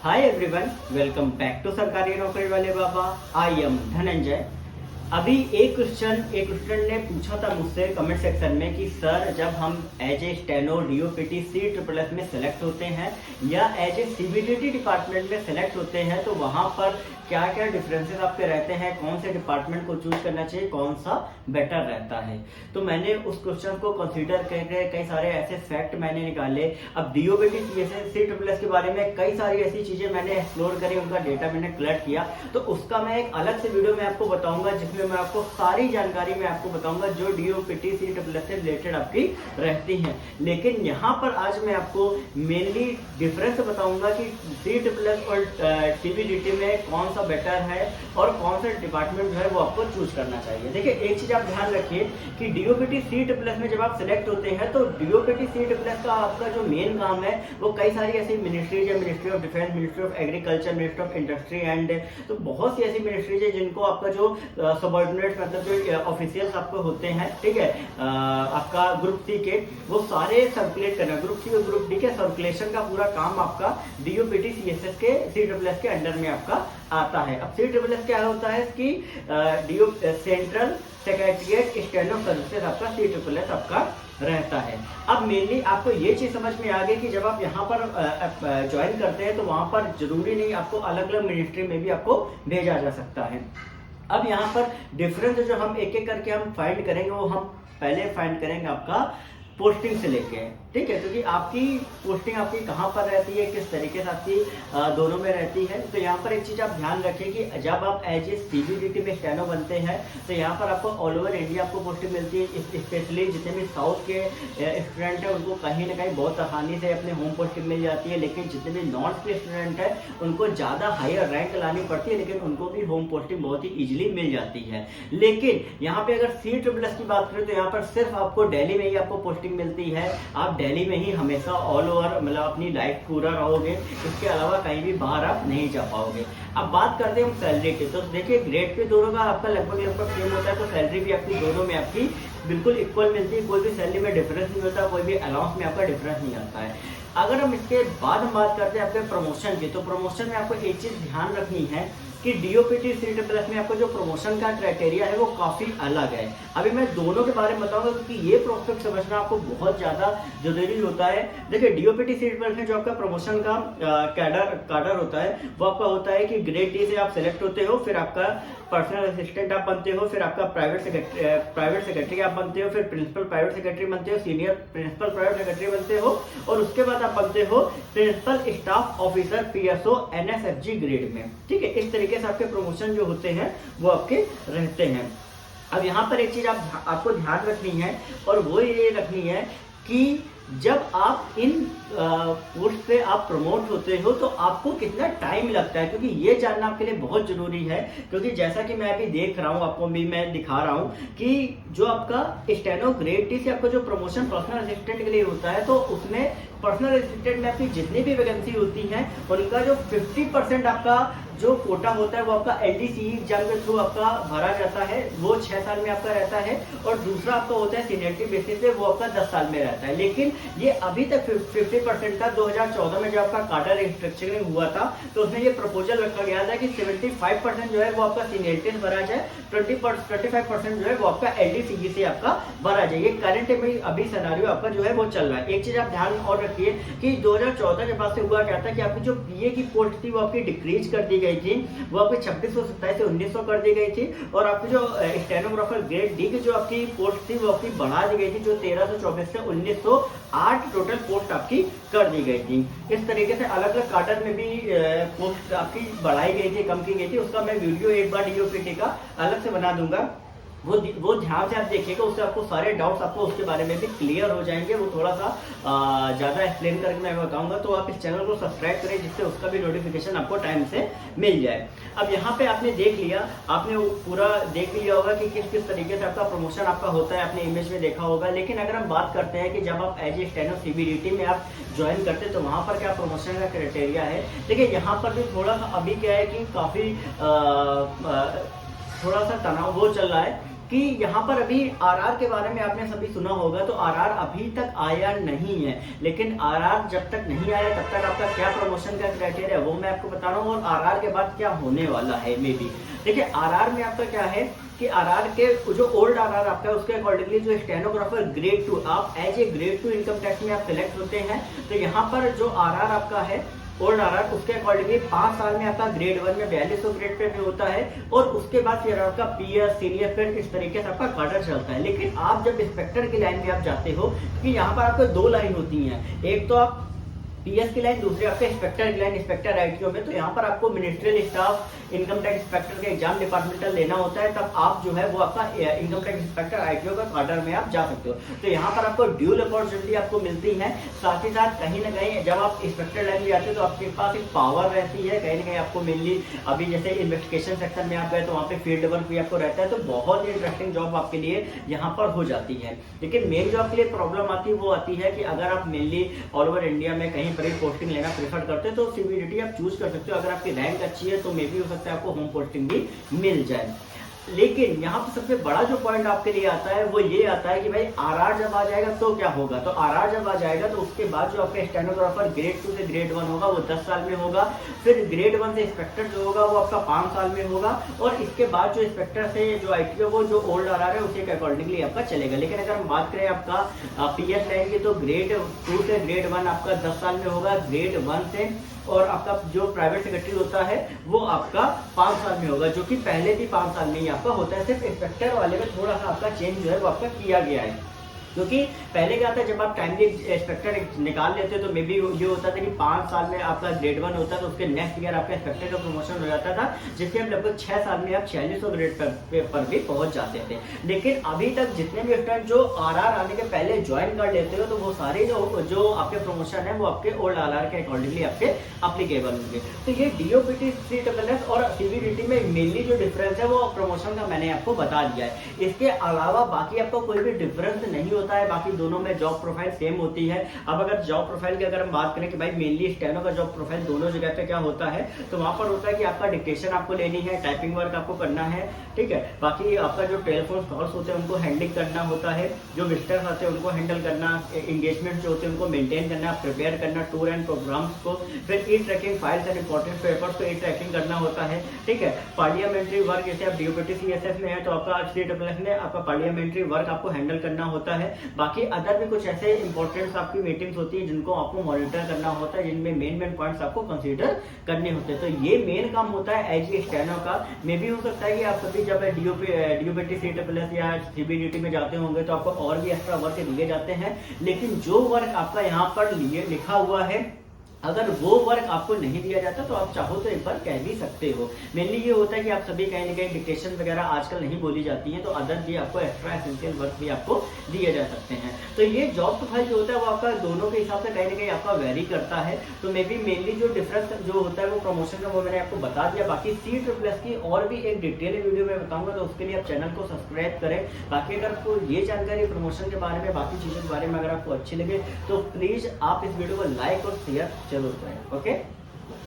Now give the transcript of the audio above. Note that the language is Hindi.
Hi everyone, welcome back to सरकारी नौकरी वाले बाबा। I am Dhananjay. अभी एक क्वेश्चन ने पूछा था मुझसे कमेंट सेक्शन में कि सर, जब हम as a steno DOPT C++ में सेलेक्ट होते हैं या एज ए सीबीडीटी डिपार्टमेंट में सेलेक्ट होते हैं तो वहां पर क्या क्या डिफरेंसेस आपके रहते हैं, कौन से डिपार्टमेंट को चूज करना चाहिए, कौन सा बेटर रहता है। तो मैंने उस क्वेश्चन को कंसीडर करके कई सारे ऐसे फैक्ट मैंने निकाले। अब डीओपीटी C++ के बारे में कई सारी ऐसी चीजें मैंने एक्सप्लोर करी, उनका डेटा मैंने कलेक्ट किया, तो उसका मैं एक अलग से वीडियो में आपको बताऊंगा जिसमें मैं आपको सारी जानकारी मैं आपको बताऊंगा जो डीओपीटी C++ से रिलेटेड आपकी रहती है। लेकिन यहाँ पर आज मैं आपको मेनली डिफरेंस बताऊंगा कि C++ और सीबीडीटी में कौन सा बेटर है और कौन सा डिपार्टमेंट जो है वो आपको चूज करना चाहिए। देखिए, एक चीज आप ध्यान रखिए कि डीओपीटी C++ में जब आप सिलेक्ट होते हैं तो डीओपीटी C++ का आपका जो मेन काम है वो कई सारी ऐसी मिनिस्ट्रीज है, ministry of defence, ministry of agriculture, ministry of industry and तो बहुत सी ऐसी मिनिस्ट्रीज है जिनको आपका जो सबऑर्डिनेट मतलब जो ऑफिशियल्स आपको होते हैं, ठीक है, आपका ग्रुप सी के वो सारे सर्कुलेट करना, ग्रुप सी और ग्रुप डी के सर्कुलेशन का पूरा काम आपका डीओपीटी C++ के अंडर में आपका आता है। अब C++ क्या होता है कि सेंट्रल सेक्रेटरिएट स्टेनो सर्विसेज आपका C++ आपका रहता है। अब मेनली आपको ये चीज समझ में आ गई कि जब आप यहाँ पर ज्वाइन करते हैं तो वहां पर जरूरी नहीं आपको अलग अलग मिनिस्ट्री में भी आपको भेजा जा सकता है। अब यहाँ पर डिफरेंस जो हम एक एक करके हम फाइंड करेंगे वो हम पहले फाइंड करेंगे आपका पोस्टिंग से लेके, ठीक है, क्योंकि आपकी पोस्टिंग आपकी कहाँ पर रहती है, किस तरीके से आपकी दोनों में रहती है। तो यहाँ पर एक चीज आप ध्यान रखें कि जब आप एज ए सीबीडीटी में स्टेनो बनते हैं तो यहाँ पर आपको ऑल ओवर इंडिया आपको पोस्टिंग मिलती है। स्पेशली जितने भी साउथ के स्टूडेंट हैं उनको कहीं ना कहीं बहुत आसानी से अपने होम पोस्टिंग मिल जाती है, लेकिन जितने भी नॉर्थ के स्टूडेंट हैं उनको ज़्यादा हायर रैंक लानी पड़ती है, लेकिन उनको भी होम पोस्टिंग बहुत ही ईजिली मिल जाती है। लेकिन यहाँ पे अगर C++ की बात करें तो यहाँ पर सिर्फ आपको दिल्ली में ही आपको पोस्टिंग मिलती है। आप दिल्ली में ही हमेशा ऑल ओवर मतलब अपनी लाइफ पूरा रहोगे, इसके अलावा कहीं भी बाहर आप नहीं जा पाओगे। अब बात करते हैं हम सैलरी की, तो देखिए ग्रेड पे दोनों का आपका लगभग सेम होता है, तो सैलरी भी आपकी दोनों में आपकी बिल्कुल इक्वल मिलती है, कोई भी सैलरी में डिफरेंस नहीं होता, कोई भी अलाउंस में आपका डिफरेंस नहीं आता है। अगर हम इसके बाद हम बात करते हैं आपके प्रमोशन की, तो प्रमोशन में आपको एक चीज ध्यान रखनी है कि डीओपीटी C++ में आपको जो प्रमोशन का क्राइटेरिया है वो काफी अलग है। अभी मैं दोनों के बारे में बताऊंगा क्योंकि ये प्रोस्पेक्ट समझना आपको बहुत ज्यादा जरूरी होता है। देखिए, डीओपीटी C++ में जो आपका प्रमोशन का कैडर होता है वो आपका होता है कि ग्रेड डी से आप सिलेक्ट होते हो, फिर आपका पर्सनल असिस्टेंट आप बनते हो, फिर आपका प्राइवेट सेक्रेटरी आप बनते हो, फिर प्रिंसिपल प्राइवेट सेक्रेटरी बनते हो, सीनियर प्रिंसिपल प्राइवेट सेक्रेटरी बनते हो और उसके बाद आप बनते हो principal staff officer PSO NSFG grade में, ठीक है। इस तरीके से आपके प्रमोशन जो होते हैं वो आपके रहते हैं। अब यहाँ पर एक चीज आपको ध्यान रखनी है और वो ये रखनी है कि जब आप इन पोस्ट पे आप प्रमोट होते हो तो आपको कितना टाइम लगता है, क्योंकि ये जानना आपके लिए बहुत जरूरी है। क्योंकि जैसा कि मैं अभी देख रहा हूँ, आपको भी मैं दिखा रहा हूँ कि जो आपका स्टेनो ग्रेड डी से आपका जो प्रमोशन पर्सनल असिस्टेंट के लिए होता है तो उसमें पर्सनल असिस्टेंट में आपकी जितनी भी वैकेंसी होती है उनका जो 50% आपका जो कोटा होता है वो आपका LDCE एग्जाम के थ्रू आपका भरा जाता है, वो 6 साल में आपका रहता है, और दूसरा आपका होता है सीनियरिटी बेसिस पे, वो आपका 10 साल में रहता है। लेकिन ये अभी तक 50% का 2014 में जब आपका काडर रिस्ट्रक्चरिंग हुआ था तो उसमें ये प्रपोजल रखा गया था कि 75% जो है वो आपका सीनियरिटी से भरा जाए, 25% जो है वो आपका LDCE से आपका भरा जाए। ये करंट में अभी सिनेरियो आपका जो है वो चल रहा है। एक चीज आप ध्यान और रखिए कि 2014 के बाद से हुआ क्या था कि आपकी जो PA की पोस्ट थी वो आपकी डिक्रीज कर दी गई थी, वो आपकी 2627 से 1900 कर दी गई थी, और आपकी जो स्टेनोग्राफर ग्रेड डी की जो आपकी पोस्ट थी वो आपकी बढ़ा दी गई थी, जो 1324 से 1908 टोटल पोस्ट आपकी कर दी गई थी। इस तरीके से अलग अलग काडर में भी पोस्ट आपकी बढ़ाई गई थी, कम की गई थी, उसका मैं वीडियो एक बार डीओपीटी का अलग से बना दूंगा, वो ध्यान से आप देखिएगा, उससे आपको सारे डाउट्स आपको उसके बारे में भी क्लियर हो जाएंगे। वो थोड़ा सा ज्यादा एक्सप्लेन करके मैं बताऊंगा, तो आप इस चैनल को सब्सक्राइब करें जिससे उसका भी नोटिफिकेशन आपको टाइम से मिल जाए। अब यहाँ पे आपने देख लिया, आपने पूरा देख लिया होगा कि किस किस तरीके से आपका प्रमोशन आपका होता है, आपने इमेज में देखा होगा। लेकिन अगर हम बात करते हैं कि जब आप एज ए स्टेनो सीबीडीटी में आप ज्वाइन करते हैं तो वहां पर क्या प्रमोशन का क्राइटेरिया है। देखिए, यहाँ पर भी थोड़ा सा अभी क्या है कि काफी थोड़ा सा तनाव वो चल रहा है कि यहाँ पर अभी आरआर के बारे में आपने सभी सुना होगा, तो आरआर अभी तक आया नहीं है। लेकिन आरआर जब तक नहीं आया तब तक आपका क्या प्रमोशन का क्राइटेरिया वो मैं आपको बता रहा हूँ, और आरआर के बाद क्या होने वाला है मे बी। देखिए आरआर में आपका क्या है कि आरआर के जो ओल्ड आरआर आपका है उसके अकॉर्डिंगली जो स्टेनोग्राफर ग्रेड 2, आप as a grade 2 income tax में आप सिलेक्ट होते हैं, तो यहाँ पर जो आरआर आपका है ओल्ड आरआर, उसके अकॉर्डिंगली 5 साल में आपका ग्रेड 1 में 4200 ग्रेड पे भी होता है, और उसके बाद फिर आपका पीएस सीनियर फिर इस तरीके से आपका कार्डर चलता है। लेकिन आप जब इंस्पेक्टर की लाइन में आप जाते हो, कि यहाँ पर आपको 2 लाइन होती हैं, एक तो आप पीएस की लाइन, दूसरी आपका इंस्पेक्टर की लाइन इंस्पेक्टर आईटीओ में। तो यहाँ पर आपको ministerial staff income tax inspector का एग्जाम डिपार्टमेंटल लेना होता है, तब आप जो है वो आपका इनकम टैक्स इंस्पेक्टर आईटीओ का कार्डर में आप जा सकते हो। तो यहाँ पर आपको ड्यूल अपॉर्चुनिटी आपको मिलती है। साथ ही साथ कहीं ना कहीं जब आप इंस्पेक्टर लाइन में जाते हो तो आपके पास एक पावर रहती है, कहीं ना कहीं आपको मिलनी, अभी जैसे इन्वेस्टिगेशन सेक्शन में आप गए तो वहाँ पे फील्ड वर्क भी आपको रहता है, तो बहुत ही इंटरेस्टिंग जॉब आपके लिए यहाँ पर हो जाती है। लेकिन मेन जॉब के लिए प्रॉब्लम आती है वो आती है कि अगर आप मेनली ऑल ओवर इंडिया में कहीं पर पोस्टिंग लेना प्रेफर करते हैं तो सीबीडीटी आप चूज कर सकते हो। अगर आपकी रैंक अच्छी है तो मे भी हो सकता है आपको होम पोस्टिंग भी मिल जाए। लेकिन यहाँ पर सबसे बड़ा जो पॉइंट आपके लिए आता है वो ये आता है कि भाई आरआर जब आ जाएगा तो क्या होगा। तो आरआर जब आ जाएगा तो उसके बाद जो आपका स्टेनोग्राफर ग्रेड 2 से ग्रेड 1 होगा वो 10 साल में होगा, फिर ग्रेड 1 से इंस्पेक्टर जो होगा वो आपका 5 साल में होगा, और इसके बाद जो इंस्पेक्टर से जो आईटीओ वो जो ओल्ड आरआर है उसी के अकॉर्डिंगली आपका चलेगा। लेकिन अगर हम बात करें आपका पीएस लाइन की, तो ग्रेड 2 से ग्रेड 1 आपका 10 साल में होगा, ग्रेड 1 से, और आपका जो प्राइवेट सेक्रेटरी होता है वो आपका 5 साल में होगा, जो कि पहले भी 5 साल में ही आपका होता है। सिर्फ इंस्पेक्टर वाले में थोड़ा सा आपका चेंज जो है वो आपका किया गया है, क्योंकि पहले क्या था जब आप टाइमली इंस्पेक्टर निकाल लेते तो मे बी ये होता था कि 5 साल में आपका ग्रेड 1 होता तो उसके नेक्स्ट ईयर आपका इंस्पेक्टर का प्रमोशन हो जाता था, जिसके हम लगभग 6 साल में आप 4600 ग्रेड पर भी पहुंच जाते थे। लेकिन अभी तक जितने भी स्टूडेंट जो आरआर आने के पहले ज्वाइन कर लेते हो तो वो सारे जो आपके प्रमोशन है वो आपके ओल्ड आरआर के अकॉर्डिंगली आपके अप्लीकेबल होंगे। तो ये डीओपीटी CSS और सीबीडीटी में मेनली जो डिफरेंस है वो प्रमोशन का मैंने आपको बता दिया है। इसके अलावा बाकी आपको कोई भी डिफरेंस नहीं होता है, बाकी दोनों में जॉब प्रोफाइल सेम होती है। अब अगर जॉब प्रोफाइल की अगर हम बात करें कि भाई मेनली स्टेनो का जॉब प्रोफाइल दोनों जगह पे क्या होता है, तो वहां पर होता है कि आपका डिक्टेशन आपको लेनी है, टाइपिंग वर्क आपको करना है, ठीक है। बाकी आपका जो टेलीफोन कॉल्स होते हैं उनको हैंडलिंग करना होता है, जो विजिटर्स आते हैं उनको हैंडल करना, एंगेजमेंट जो होते हैं उनको मेंटेन करना, प्रिपेयर करना टूर एंड प्रोग्राम्स को, फिर e tracking files and important papers को ई ट्रैकिंग करना होता है, ठीक है। पार्लियामेंट्री वर्क जैसे आप डीओपीटी CSS में है तो आपका CSS में आपका पार्लियामेंट्री वर्क आपको हैंडल करना होता है। बाकी अदर भी कुछ ऐसे इंपॉर्टेंट आपकी मीटिंग्स होती है जिनको आपको मॉनिटर करना होता है, जिनमें मेन पॉइंट्स आपको कंसीडर करने होते हैं। तो ये मेन काम होता है एज ए स्टेनो का। मे भी हो सकता है कि आप सभी जब डीओपीटी CSS या सीबीडीटी में जाते होंगे तो आपको और भी एक्स्ट्रा वर्क दिए जाते हैं, लेकिन जो वर्क आपका यहाँ पर लिखा हुआ है अगर वो वर्क आपको नहीं दिया जाता तो आप चाहो तो एक बार कह भी सकते हो। मेनली ये होता है कि आप सभी कहीं ना कहीं डिक्टेशन वगैरह आजकल नहीं बोली जाती हैं, तो अदर भी आपको एक्स्ट्रा एसेंशियल वर्क भी आपको दिए जा सकते हैं। तो ये जॉब प्रोफाइल जो होता है वो आपका दोनों के हिसाब से कहीं ना कहीं आपका वेरी करता है। तो मे बी मेनली जो डिफरेंस जो होता है वो प्रमोशन का वो मैंने आपको बता दिया। बाकी CSS की और भी एक डिटेल वीडियो में बताऊंगा, तो उसके लिए आप चैनल को सब्सक्राइब करें। बाकी अगर आपको ये जानकारी प्रमोशन के बारे में बाकी चीजों के बारे में अगर आपको अच्छी लगे तो प्लीज आप इस वीडियो को लाइक और शेयर जरूर करें। ओके।